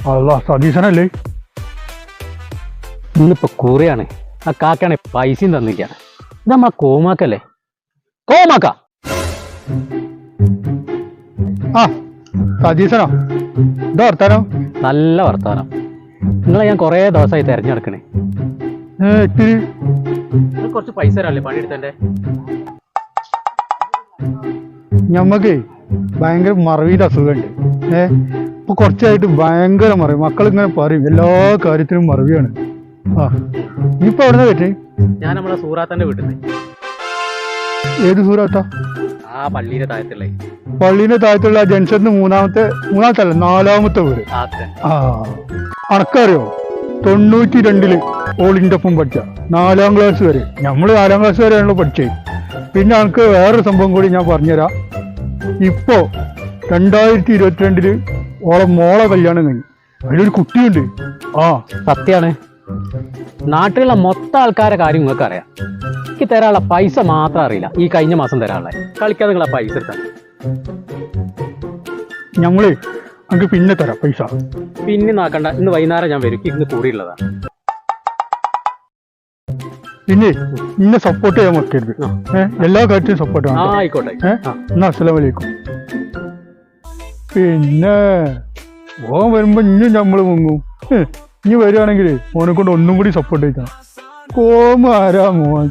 അല്ല സതീശനല്ലേ? ഇന്നിപ്പോ കുറിയാണ്. ആ കാക്കാണെ പൈസയും തന്നിക്കാണ്. ഇത് നമ്മളെ കോമാക്കല്ലേ? കോമാക്ക ആ സതീശനോ? എന്താ വർത്താനോ? നല്ല വർത്താനം. നിങ്ങളെ ഞാൻ കൊറേ ദിവസമായി തെരഞ്ഞെടുക്കണേ. ഇത്തിരി കുറച്ച് പൈസ തരാല്ലേ പണിയെടുത്തന്റെ? ഞമ്മക്ക് ഭയങ്കര മറവിയുടെ അസുഖമുണ്ട്. ഇപ്പൊ കുറച്ചായിട്ട് ഭയങ്കര മറവി. മക്കളിങ്ങനെ പറയും എല്ലാ കാര്യത്തിനും മറവിയാണ്. ആ ഇപ്പൊ എവിടെ പറ്റേ? ഞാൻ നമ്മളെ സൂറാത്തന്റെ വീട്ടിൽ നിന്ന്. ഏത് സൂറാത്ത? ആ പള്ളിയുടെ താഴത്തുള്ളേ. പള്ളിന്റെ താഴത്തുള്ള ജംഗ്ഷന് മൂന്നാമത്തെ അല്ല 4ാമത്തെ വീട്. ആ അണക്കറിയോ? 92 ഓൾ ഇന്ത്യ ഒപ്പം പഠിച്ച 4ാം ക്ലാസ് വരെ. നമ്മള് 4ാം ക്ലാസ് വരെയാണല്ലോ പഠിച്ചത്. പിന്നെ എനിക്ക് വേറൊരു സംഭവം കൂടി ഞാൻ പറഞ്ഞുതരാം. ഇപ്പോ 2022 ഓളെ മോളെ കല്യാണം കഴിഞ്ഞു. അതിലൊരു കുട്ടിയുണ്ട്. ആ സത്യാണ്. നാട്ടിലുള്ള മൊത്തം ആൾക്കാരെ കാര്യം നിങ്ങൾക്ക് അറിയാം. എനിക്ക് തരാനുള്ള പൈസ മാത്രം അറിയില്ല. ഈ കഴിഞ്ഞ മാസം തരാനുള്ള കളിക്കാതെ നിങ്ങളെ പൈസ എടുത്താൽ ഞങ്ങള് നമുക്ക് പിന്നെ തരാം പൈസ. പിന്നെ നോക്കണ്ട, ഇന്ന് വൈകുന്നേരം ഞാൻ വരും. ഇന്ന് കൂടിയുള്ളതാ. പിന്നെ ഇന്നെ സപ്പോർട്ട് ചെയ്യാൻ മറക്കരുത്. എല്ലാ കാര്യത്തിനും സപ്പോർട്ട് ആ ആയിക്കോട്ടെ. എന്നാ അസ്സലാമു അലൈക്കും. പിന്നെ ഓൻ വരുമ്പോ ഇനി നമ്മള് മുങ്ങും. ഇനി വരികയാണെങ്കിൽ ഓനെ കൊണ്ട് ഒന്നും കൂടി സപ്പോർട്ട് ചെയ്യണം. കോമാരാ മോൻ.